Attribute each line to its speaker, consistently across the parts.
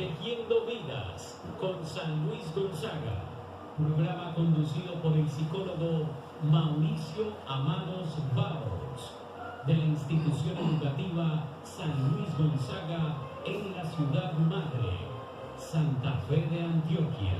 Speaker 1: Tejiendo Vidas con San Luis Gonzaga. Programa conducido por el psicólogo Mauricio Amados Barros, de la institución educativa San Luis Gonzaga en la ciudad madre, Santa Fe de Antioquia.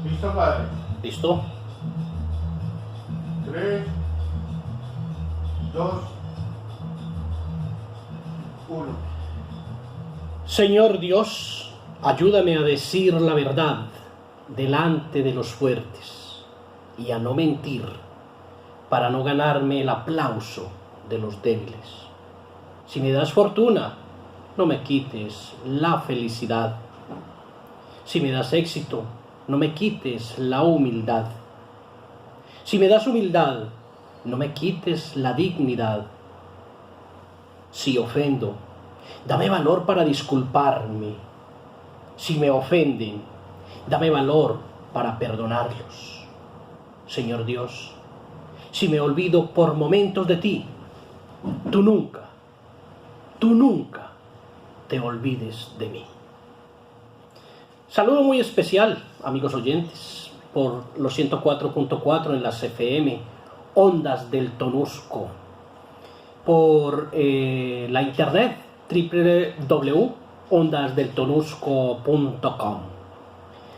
Speaker 2: ¿Listo, padre?
Speaker 3: ¿Listo?
Speaker 2: 3, 2, 1.
Speaker 3: Señor Dios, ayúdame a decir la verdad delante de los fuertes y a no mentir para no ganarme el aplauso de los débiles. Si me das fortuna, no me quites la felicidad. Si me das éxito, no me quites la humildad. Si me das humildad, no me quites la dignidad. Si ofendo, dame valor para disculparme. Si me ofenden, dame valor para perdonarlos. Señor Dios, si me olvido por momentos de ti, tú nunca te olvides de mí. Saludo muy especial, amigos oyentes, por los 104.4 en las FM, Ondas del Tonusco, por la internet, www.ondasdeltonusco.com.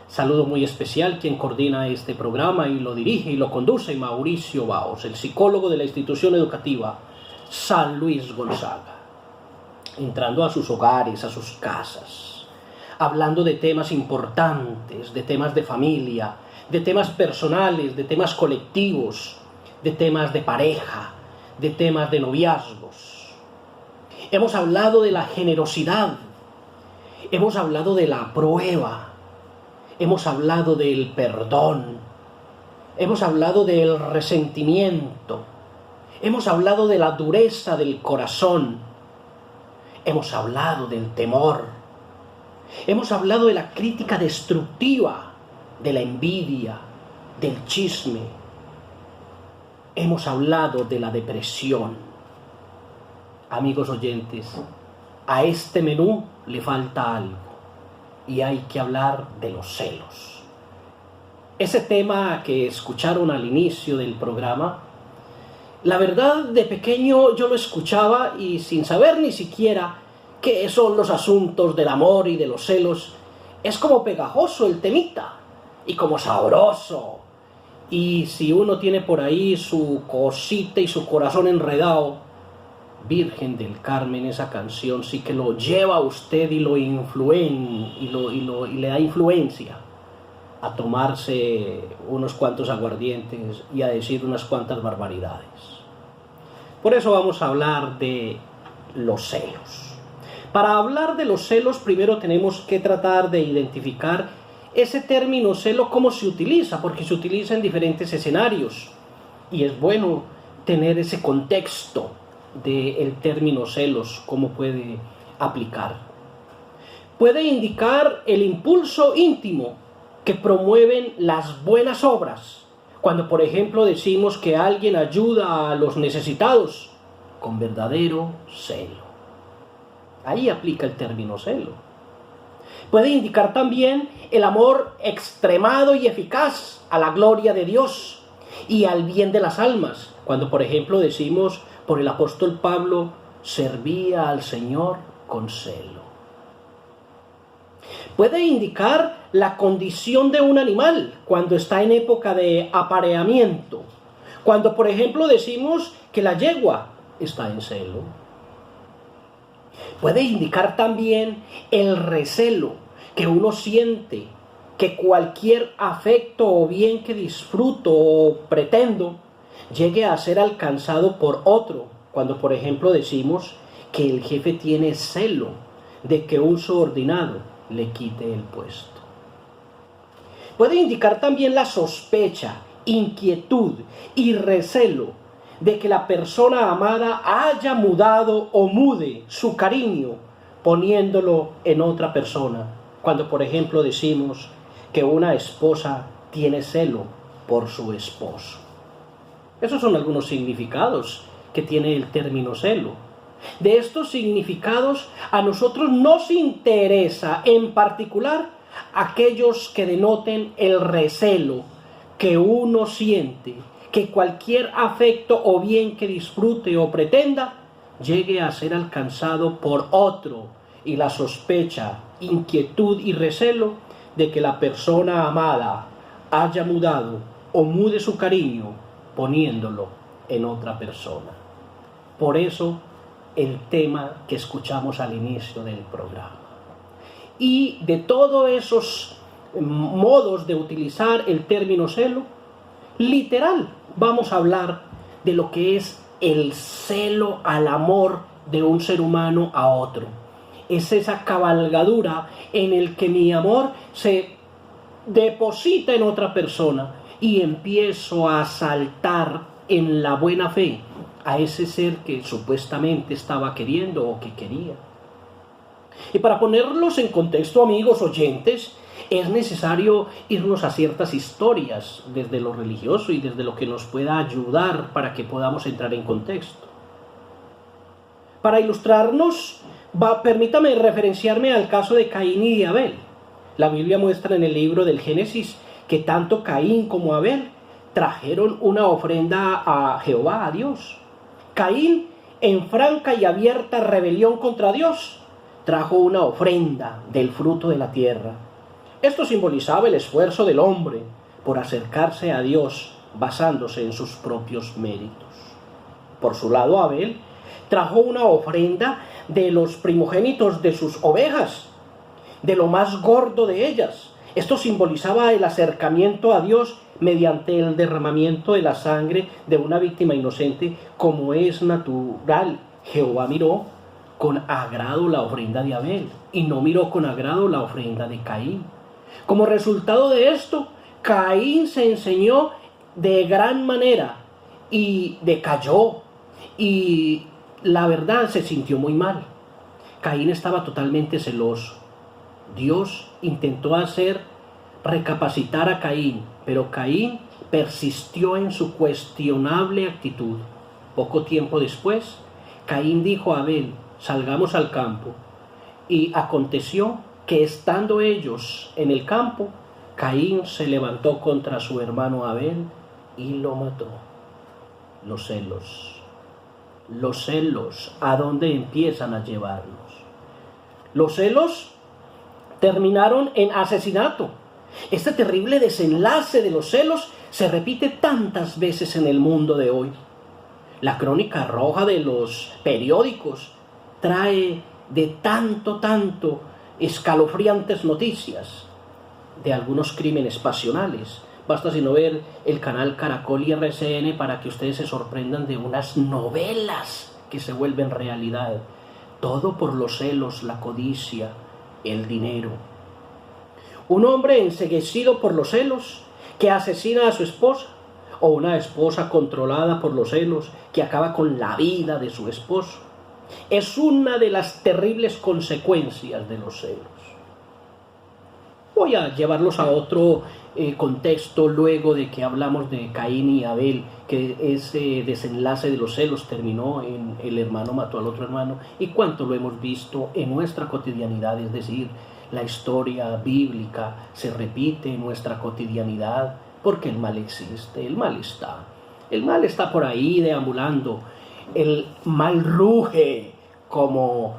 Speaker 3: Saludo muy especial quien coordina este programa y lo dirige y lo conduce, Mauricio Baos, el psicólogo de la institución educativa San Luis Gonzaga, entrando a sus hogares, a sus casas, hablando de temas importantes, de temas de familia, de temas personales, de temas colectivos, de temas de pareja, de temas de noviazgos. Hemos hablado de la generosidad, hemos hablado de la prueba, hemos hablado del perdón, hemos hablado del resentimiento, hemos hablado de la dureza del corazón, hemos hablado del temor. Hemos hablado de la crítica destructiva, de la envidia, del chisme. hemos hablado de la depresión. Amigos oyentes, a este menú le falta algo y hay que hablar de los celos. Ese tema que escucharon al inicio del programa, la verdad, de pequeño yo lo escuchaba y sin saber ni siquiera qué son los asuntos del amor y de los celos, es como pegajoso el temita y como sabroso. Y si uno tiene por ahí su cosita y su corazón enredado, Virgen del Carmen, esa canción sí que lo lleva a usted y lo y le da influencia a tomarse unos cuantos aguardientes y a decir unas cuantas barbaridades. Por eso vamos a hablar de los celos. Para hablar de los celos, primero tenemos que tratar de identificar ese término celo, cómo se utiliza, porque se utiliza en diferentes escenarios. Y es bueno tener ese contexto del término celos, cómo puede aplicar. Puede indicar el impulso íntimo que promueven las buenas obras. Cuando, por ejemplo, decimos que alguien ayuda a los necesitados con verdadero celo. Ahí aplica el término celo. Puede indicar también el amor extremado y eficaz a la gloria de Dios y al bien de las almas. Cuando, por ejemplo, decimos por el apóstol Pablo, servía al Señor con celo. Puede indicar la condición de un animal cuando está en época de apareamiento. Cuando, por ejemplo, decimos que la yegua está en celo. Puede indicar también el recelo que uno siente, que cualquier afecto o bien que disfruto o pretendo llegue a ser alcanzado por otro. Cuando, por ejemplo, decimos que el jefe tiene celo de que un subordinado le quite el puesto. Puede indicar también la sospecha, inquietud y recelo de que la persona amada haya mudado o mude su cariño poniéndolo en otra persona. Cuando, por ejemplo, decimos que una esposa tiene celo por su esposo. Esos son algunos significados que tiene el término celo. De estos significados a nosotros nos interesa en particular aquellos que denoten el recelo que uno siente, que cualquier afecto o bien que disfrute o pretenda llegue a ser alcanzado por otro, y la sospecha, inquietud y recelo de que la persona amada haya mudado o mude su cariño poniéndolo en otra persona. Por eso el tema que escuchamos al inicio del programa. Y de todos esos modos de utilizar el término celo, literal, vamos a hablar de lo que es el celo al amor de un ser humano a otro. Es esa cabalgadura en el que mi amor se deposita en otra persona y empiezo a saltar en la buena fe a ese ser que supuestamente estaba queriendo o que quería. Y para ponerlos en contexto, amigos oyentes, es necesario irnos a ciertas historias desde lo religioso y desde lo que nos pueda ayudar para que podamos entrar en contexto. Para ilustrarnos, permítame referenciarme al caso de Caín y de Abel. La Biblia muestra en el libro del Génesis que tanto Caín como Abel trajeron una ofrenda a Jehová, a Dios. Caín, en franca y abierta rebelión contra Dios, trajo una ofrenda del fruto de la tierra. Esto simbolizaba el esfuerzo del hombre por acercarse a Dios basándose en sus propios méritos. Por su lado, Abel trajo una ofrenda de los primogénitos de sus ovejas, de lo más gordo de ellas. Esto simbolizaba el acercamiento a Dios mediante el derramamiento de la sangre de una víctima inocente, como es natural. Jehová miró con agrado la ofrenda de Abel y no miró con agrado la ofrenda de Caín. Como resultado de esto, Caín se enseñó de gran manera y decayó, y la verdad se sintió muy mal. Caín estaba totalmente celoso. Dios intentó hacer recapacitar a Caín, pero Caín persistió en su cuestionable actitud. Poco tiempo después, Caín dijo a Abel: salgamos al campo. Y aconteció que estando ellos en el campo, Caín se levantó contra su hermano Abel y lo mató. Los celos, ¿a dónde empiezan a llevarnos? Los celos terminaron en asesinato. Este terrible desenlace de los celos se repite tantas veces en el mundo de hoy. La crónica roja de los periódicos trae de tanto escalofriantes noticias de algunos crímenes pasionales. Basta sino ver el canal Caracol y RCN para que ustedes se sorprendan de unas novelas que se vuelven realidad. Todo por los celos, la codicia, el dinero. Un hombre enceguecido por los celos que asesina a su esposa, o una esposa controlada por los celos que acaba con la vida de su esposo. Es una de las terribles consecuencias de los celos. Voy a llevarlos a otro contexto luego de que hablamos de Caín y Abel, que ese desenlace de los celos terminó en el hermano mató al otro hermano, y cuánto lo hemos visto en nuestra cotidianidad, es decir, la historia bíblica se repite en nuestra cotidianidad porque el mal existe, el mal está por ahí deambulando, el mal ruge como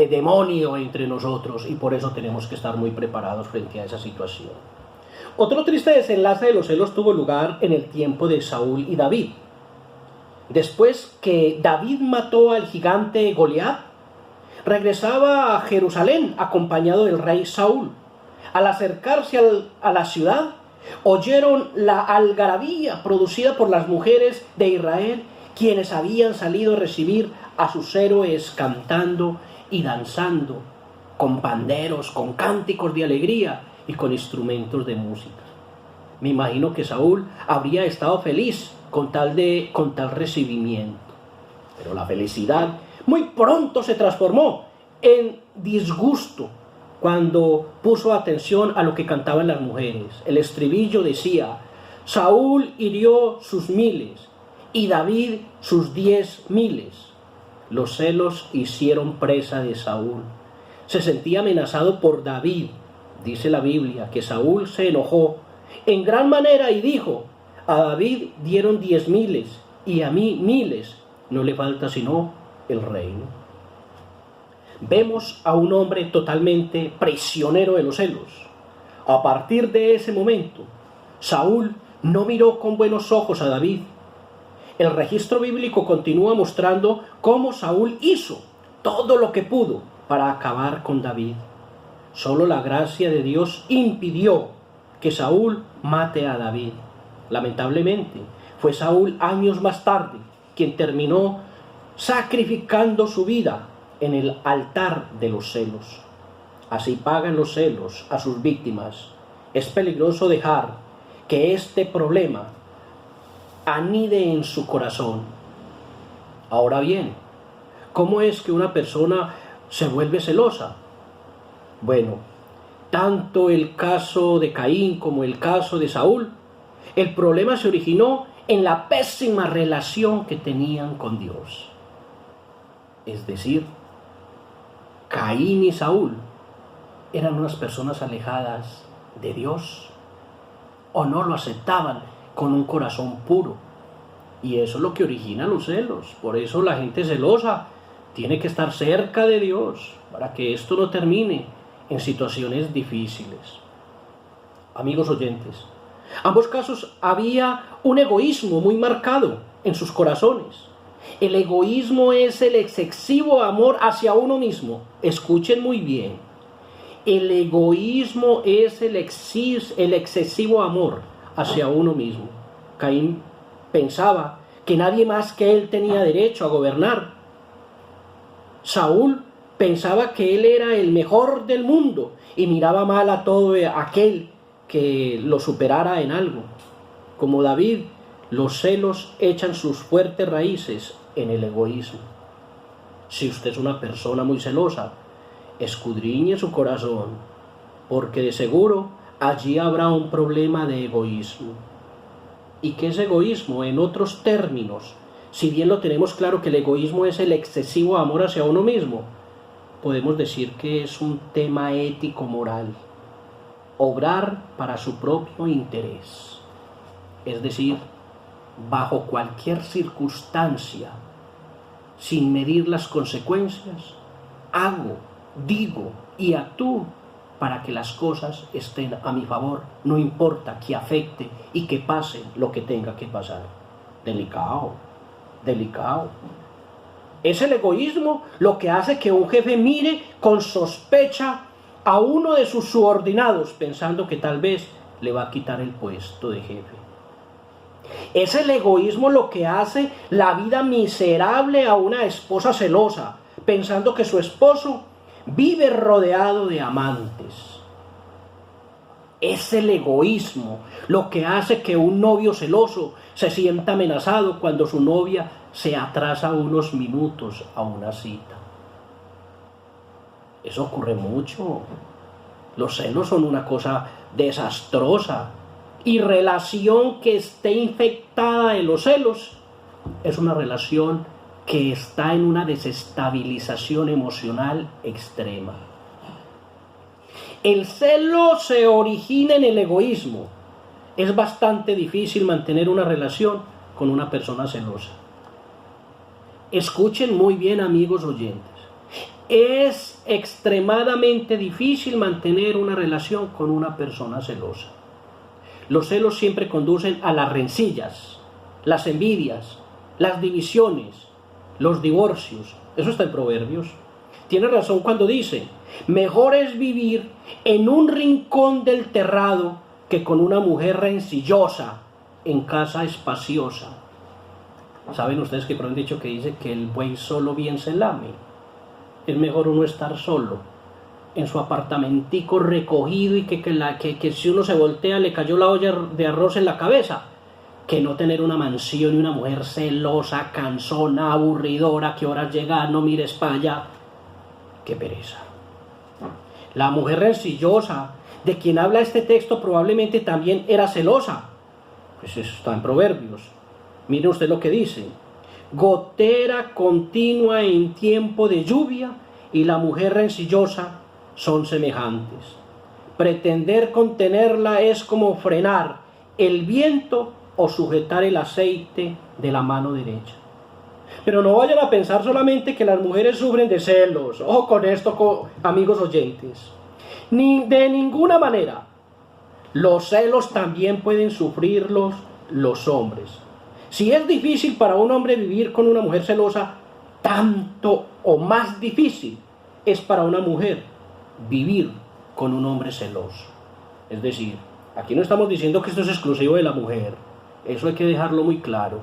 Speaker 3: demonio entre nosotros, y por eso tenemos que estar muy preparados frente a esa situación. Otro triste desenlace de los celos tuvo lugar en el tiempo de Saúl y David. Después que David mató al gigante Goliat, regresaba a Jerusalén acompañado del rey Saúl. Al acercarse a la ciudad, oyeron la algarabía producida por las mujeres de Israel, quienes habían salido a recibir a sus héroes cantando y danzando, con panderos, con cánticos de alegría y con instrumentos de música. Me imagino que Saúl habría estado feliz con tal recibimiento, pero la felicidad muy pronto se transformó en disgusto cuando puso atención a lo que cantaban las mujeres. El estribillo decía: Saúl hirió sus 1000 y David sus 10.000. Los celos hicieron presa de Saúl. Se sentía amenazado por David. Dice la Biblia que Saúl se enojó en gran manera y dijo: a David dieron 10.000 y a mí 1.000. No le falta sino el reino. Vemos a un hombre totalmente prisionero de los celos. A partir de ese momento, Saúl no miró con buenos ojos a David. El registro bíblico continúa mostrando cómo Saúl hizo todo lo que pudo para acabar con David. Solo la gracia de Dios impidió que Saúl mate a David. Lamentablemente, fue Saúl años más tarde quien terminó sacrificando su vida en el altar de los celos. Así pagan los celos a sus víctimas. Es peligroso dejar que este problema anide en su corazón. Ahora bien, ¿cómo es que una persona se vuelve celosa? Bueno, tanto el caso de Caín como el caso de Saúl, el problema se originó en la pésima relación que tenían con Dios. Es decir, Caín y Saúl eran unas personas alejadas de Dios, o no lo aceptaban con un corazón puro, y eso es lo que origina los celos. Por eso la gente celosa tiene que estar cerca de Dios para que esto no termine en situaciones difíciles. Amigos oyentes, ambos casos había un egoísmo muy marcado en sus corazones. El egoísmo es el excesivo amor hacia uno mismo. Escuchen muy bien. El egoísmo es el excesivo amor hacia uno mismo. Caín pensaba que nadie más que él tenía derecho a gobernar. Saúl pensaba que él era el mejor del mundo y miraba mal a todo aquel que lo superara en algo. Como David, los celos echan sus fuertes raíces en el egoísmo. Si usted es una persona muy celosa, escudriñe su corazón, porque de seguro allí habrá un problema de egoísmo. ¿Y qué es egoísmo? En otros términos, si bien lo tenemos claro que el egoísmo es el excesivo amor hacia uno mismo, podemos decir que es un tema ético-moral. Obrar para su propio interés. Es decir, bajo cualquier circunstancia, sin medir las consecuencias, hago, digo y actúo para que las cosas estén a mi favor, no importa que afecte y que pase lo que tenga que pasar. Delicado, delicado. Es el egoísmo lo que hace que un jefe mire con sospecha a uno de sus subordinados, pensando que tal vez le va a quitar el puesto de jefe. Es el egoísmo lo que hace la vida miserable a una esposa celosa, pensando que su esposo vive rodeado de amantes. Es el egoísmo lo que hace que un novio celoso se sienta amenazado cuando su novia se atrasa unos minutos a una cita. Eso ocurre mucho. Los celos son una cosa desastrosa. Y relación que esté infectada de los celos es una relación que está en una desestabilización emocional extrema. El celo se origina en el egoísmo. Es bastante difícil mantener una relación con una persona celosa. Escuchen muy bien, amigos oyentes. Es extremadamente difícil mantener una relación con una persona celosa. Los celos siempre conducen a las rencillas, las envidias, las divisiones, los divorcios. Eso está en Proverbios. Tiene razón cuando dice: mejor es vivir en un rincón del terrado que con una mujer rencillosa en casa espaciosa. ¿Saben ustedes que por un dicho que dice que el buey solo bien se lame? Es mejor uno estar solo en su apartamentico recogido y que si uno se voltea le cayó la olla de arroz en la cabeza, que no tener una mansión y una mujer celosa, cansona, aburridora, que horas llega, no mires para allá. ¡Qué pereza! La mujer rencillosa de quien habla este texto probablemente también era celosa. Pues eso está en Proverbios. Mire usted lo que dice: gotera continua en tiempo de lluvia y la mujer rencillosa son semejantes. Pretender contenerla es como frenar el viento o sujetar el aceite de la mano derecha. Pero no vayan a pensar solamente que las mujeres sufren de celos. Ojo con esto, amigos oyentes. Ni de ninguna manera. Los celos también pueden sufrirlos los hombres. Si es difícil para un hombre vivir con una mujer celosa, tanto o más difícil es para una mujer vivir con un hombre celoso. Es decir, aquí no estamos diciendo que esto es exclusivo de la mujer. Eso hay que dejarlo muy claro.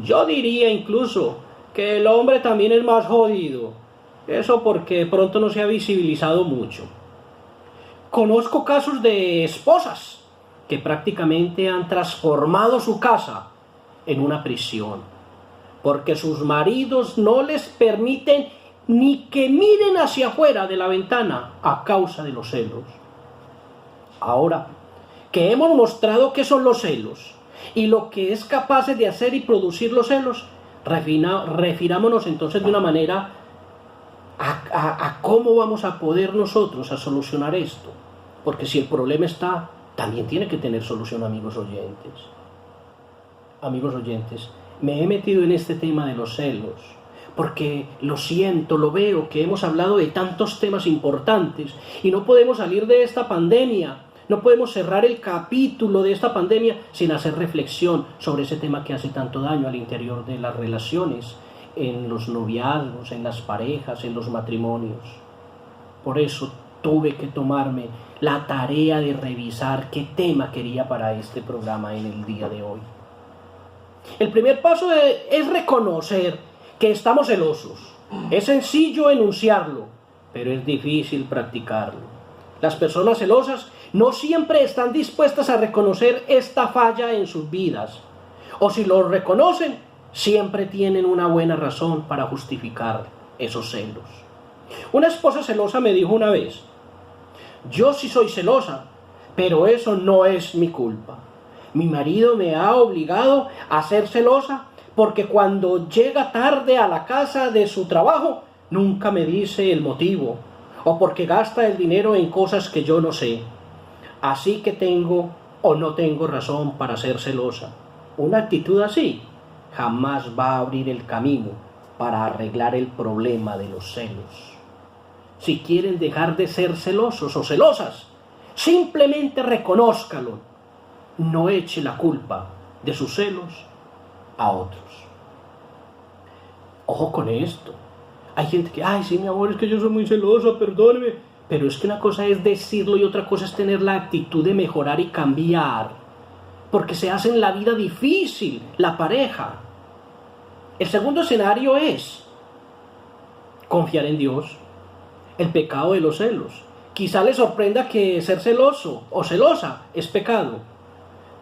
Speaker 3: Yo diría incluso que el hombre también es más jodido. Eso porque de pronto no se ha visibilizado mucho. Conozco casos de esposas que prácticamente han transformado su casa en una prisión, porque sus maridos no les permiten ni que miren hacia afuera de la ventana a causa de los celos. Ahora que hemos mostrado qué son los celos y lo que es capaz de hacer y producir los celos, refirámonos entonces de una manera a cómo vamos a poder nosotros a solucionar esto. Porque si el problema está, también tiene que tener solución, amigos oyentes. Amigos oyentes, me he metido en este tema de los celos porque lo siento, lo veo, que hemos hablado de tantos temas importantes y no podemos salir de esta pandemia, no podemos cerrar el capítulo de esta pandemia sin hacer reflexión sobre ese tema que hace tanto daño al interior de las relaciones, en los noviazgos, en las parejas, en los matrimonios. Por eso tuve que tomarme la tarea de revisar qué tema quería para este programa en el día de hoy. El primer paso es reconocer que estamos celosos. Es sencillo enunciarlo, pero es difícil practicarlo. Las personas celosas no siempre están dispuestas a reconocer esta falla en sus vidas, o si lo reconocen, siempre tienen una buena razón para justificar esos celos. Una esposa celosa me dijo una vez: yo sí soy celosa, pero eso no es mi culpa. Mi marido me ha obligado a ser celosa porque cuando llega tarde a la casa de su trabajo, nunca me dice el motivo, o porque gasta el dinero en cosas que yo no sé. Así que tengo o no tengo razón para ser celosa. Una actitud así jamás va a abrir el camino para arreglar el problema de los celos. Si quieren dejar de ser celosos o celosas, simplemente reconózcalo. No eche la culpa de sus celos a otros. Ojo con esto. Hay gente que, ay, sí, mi amor, es que yo soy muy celosa, perdóneme. Pero es que una cosa es decirlo y otra cosa es tener la actitud de mejorar y cambiar. Porque se hace en la vida difícil la pareja. El segundo escenario es confiar en Dios. El pecado de los celos. Quizá le sorprenda que ser celoso o celosa es pecado.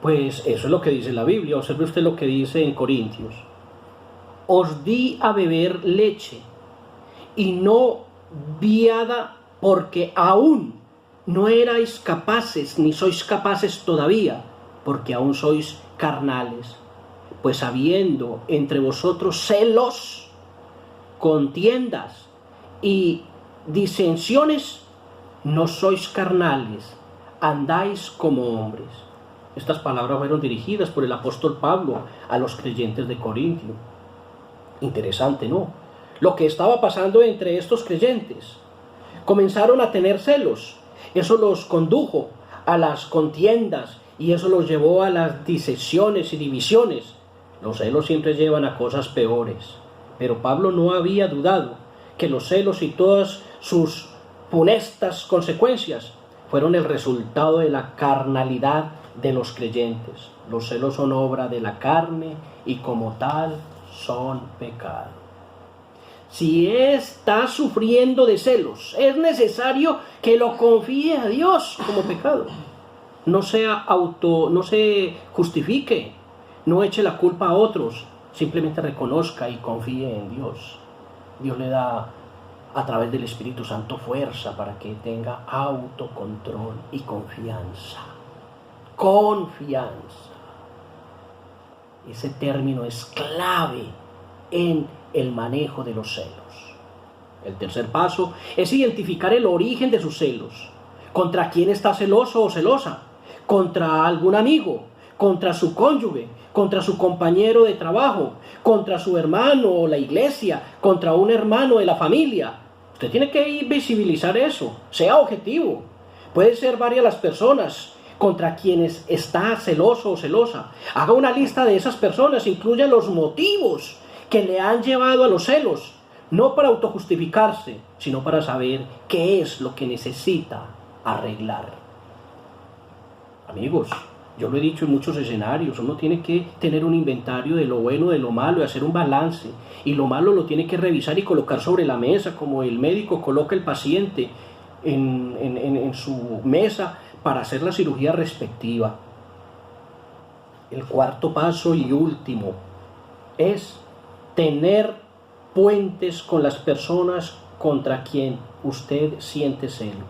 Speaker 3: Pues eso es lo que dice la Biblia. Observe usted lo que dice en Corintios. Os di a beber leche y no viada, porque aún no erais capaces, ni sois capaces todavía, porque aún sois carnales. Pues habiendo entre vosotros celos, contiendas y disensiones, no sois carnales, andáis como hombres. Estas palabras fueron dirigidas por el apóstol Pablo a los creyentes de Corintio. Interesante, ¿no? Lo que estaba pasando entre estos creyentes. Comenzaron a tener celos. Eso los condujo a las contiendas y eso los llevó a las disensiones y divisiones. Los celos siempre llevan a cosas peores. Pero Pablo no había dudado que los celos y todas sus funestas consecuencias fueron el resultado de la carnalidad de los creyentes. Los celos son obra de la carne y como tal son pecado. Si está sufriendo de celos, es necesario que lo confíe a Dios como pecado. No se justifique, no eche la culpa a otros, simplemente reconozca y confíe en Dios. Dios le da a través del Espíritu Santo fuerza para que tenga autocontrol y confianza. Confianza. Ese término es clave en el manejo de los celos. El tercer paso es identificar el origen de sus celos. ¿Contra quién está celoso o celosa? ¿Contra algún amigo? ¿Contra su cónyuge? ¿Contra su compañero de trabajo? ¿Contra su hermano o la iglesia? ¿Contra un hermano de la familia? Usted tiene que visibilizar eso. Sea objetivo. Pueden ser varias las personas contra quienes está celoso o celosa. Haga una lista de esas personas, incluya los motivos que le han llevado a los celos, no para autojustificarse, sino para saber qué es lo que necesita arreglar. Amigos, yo lo he dicho en muchos escenarios, uno tiene que tener un inventario de lo bueno, de lo malo, y hacer un balance, y lo malo lo tiene que revisar y colocar sobre la mesa, como el médico coloca el paciente en su mesa para hacer la cirugía respectiva. El cuarto paso y último es tener puentes con las personas contra quien usted siente celos.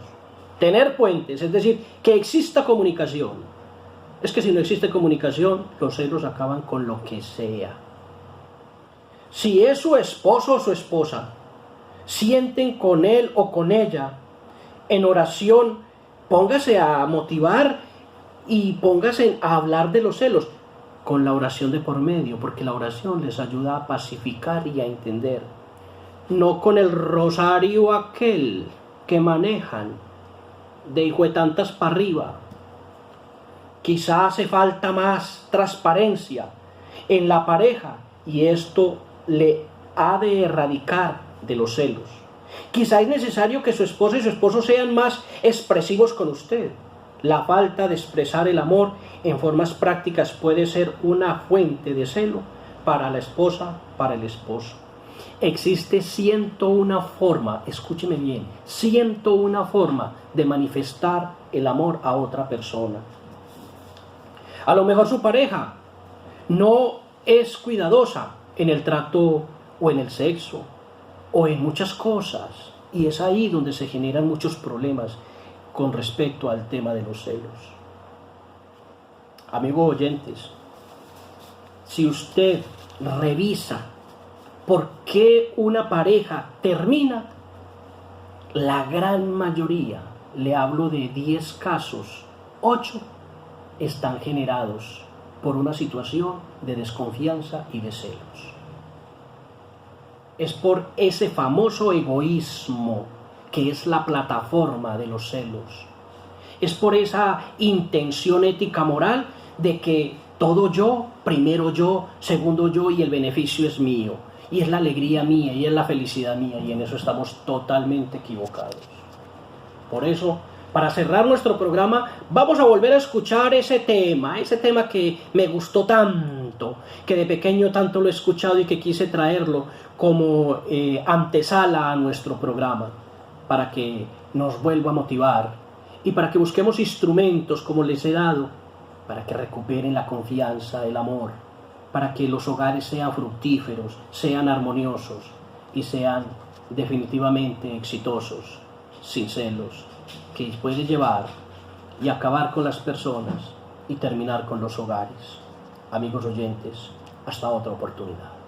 Speaker 3: Tener puentes, es decir, que exista comunicación. Es que si no existe comunicación, los celos acaban con lo que sea. Si es su esposo o su esposa, sienten con él o con ella en oración, póngase a motivar y póngase a hablar de los celos con la oración de por medio, porque la oración les ayuda a pacificar y a entender. No con el rosario aquel que manejan de hijo de tantas para arriba. Quizá hace falta más transparencia en la pareja y esto le ha de erradicar de los celos. Quizá es necesario que su esposa y su esposo sean más expresivos con usted. La falta de expresar el amor en formas prácticas puede ser una fuente de celo para la esposa, para el esposo. Existe 101 forma, escúcheme bien, 101 forma de manifestar el amor a otra persona. A lo mejor su pareja no es cuidadosa en el trato o en el sexo o en muchas cosas, y es ahí donde se generan muchos problemas. con respecto al tema de los celos. Amigos oyentes, si usted revisa por qué una pareja termina, la gran mayoría, le hablo de 10 casos, 8 están generados por una situación de desconfianza y de celos. Es por ese famoso egoísmo que es la plataforma de los celos. Es por esa intención ética moral de que todo yo, primero yo, segundo yo y el beneficio es mío. Y es la alegría mía y es la felicidad mía, y en eso estamos totalmente equivocados. Por eso, para cerrar nuestro programa, vamos a volver a escuchar ese tema que me gustó tanto, que de pequeño tanto lo he escuchado y que quise traerlo como antesala a nuestro programa, para que nos vuelva a motivar y para que busquemos instrumentos como les he dado, para que recuperen la confianza, el amor, para que los hogares sean fructíferos, sean armoniosos y sean definitivamente exitosos, sin celos, que puede llevar y acabar con las personas y terminar con los hogares. Amigos oyentes, hasta otra oportunidad.